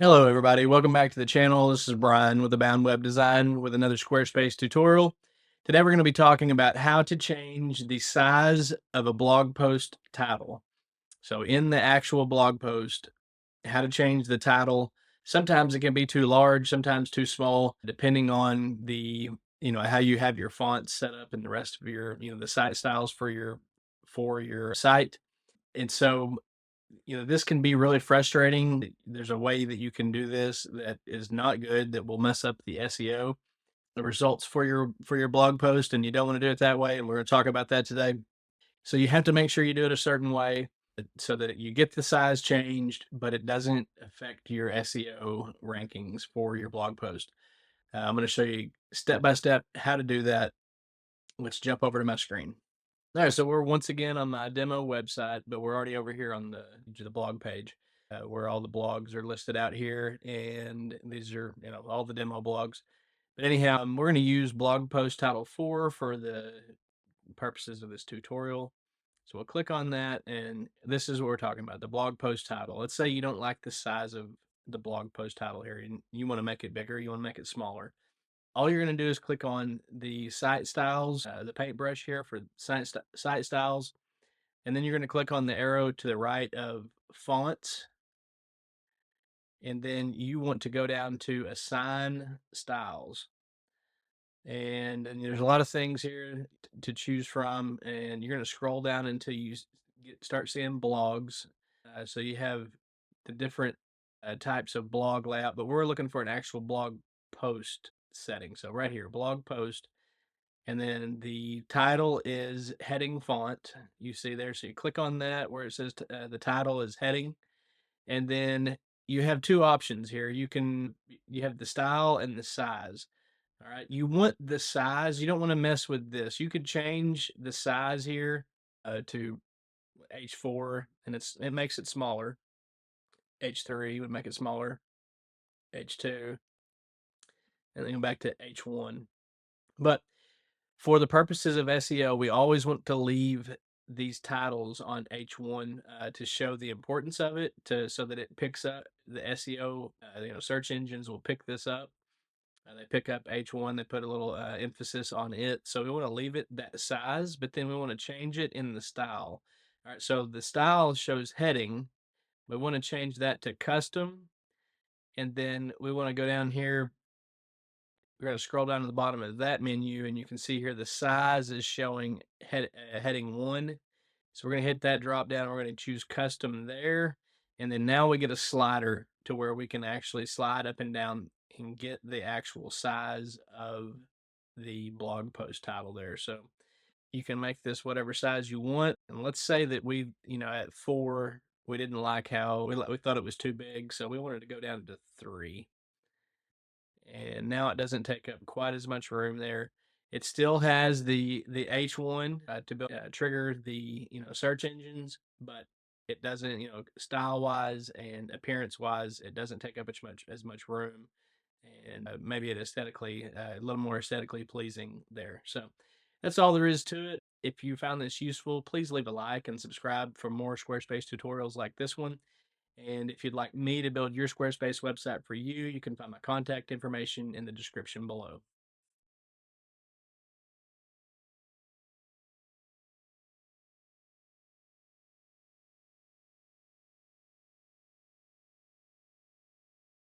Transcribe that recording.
Hello, everybody. Welcome back to the channel. This is Bryan with Abound Web Design with another Squarespace tutorial. Today, we're going to be talking about how to change the size of a blog post title. So, in the actual blog post, how to change the title. Sometimes it can be too large, sometimes too small, depending on how you have your fonts set up and the rest of the site styles for your site. And so this can be really frustrating. There's a way that you can do this that is not good, that will mess up the SEO, the results for your blog post, and you don't want to do it that way. And we're going to talk about that today. So you have to make sure you do it a certain way so that you get the size changed, but it doesn't affect your SEO rankings for your blog post. I'm going to show you step by step how to do that. Let's jump over to my screen. All right, so we're once again on my demo website, but we're already over here on the blog page, where all the blogs are listed out here, and these are all the demo blogs. But anyhow, we're going to use blog post title 4 for the purposes of this tutorial. So we'll click on that, and this is what we're talking about, the blog post title. Let's say you don't like the size of the blog post title here, and you want to make it bigger, you want to make it smaller. All you're going to do is click on the site styles, the paintbrush here for site styles, and then you're going to click on the arrow to the right of fonts, and then you want to go down to assign styles. And there's a lot of things here to choose from, and you're going to scroll down until you start seeing blogs. So you have the different types of blog layout, but we're looking for an actual blog post setting. So right here, blog post. And then the title is heading font. You see there. So you click on that where it says the title is heading. And then you have two options here. You have the style and the size. All right. You want the size. You don't want to mess with this. You could change the size here to H4, and it makes it smaller. H3 would make it smaller. H2, and then go back to H1. But for the purposes of SEO, we always want to leave these titles on H1 to show the importance of it, so that it picks up the SEO. Search engines will pick this up. They pick up H1. They put a little emphasis on it. So we want to leave it that size, but then we want to change it in the style. All right. So the style shows heading. We want to change that to custom, and then we want to go down here. We're going to scroll down to the bottom of that menu, and you can see here the size is showing heading 1. So we're going to hit that drop down. We're going to choose custom there. And then now we get a slider to where we can actually slide up and down and get the actual size of the blog post title there. So you can make this whatever size you want. And let's say that at 4, we didn't like how we thought it was too big. So we wanted to go down to 3. And now it doesn't take up quite as much room there. It still has the H1 to trigger the search engines, but it doesn't, style wise and appearance wise, it doesn't take up as much room, and maybe it aesthetically a little more aesthetically pleasing there. So that's all there is to it. If you found this useful, please leave a like and subscribe for more Squarespace tutorials like this one. And if you'd like me to build your Squarespace website for you, you can find my contact information in the description below.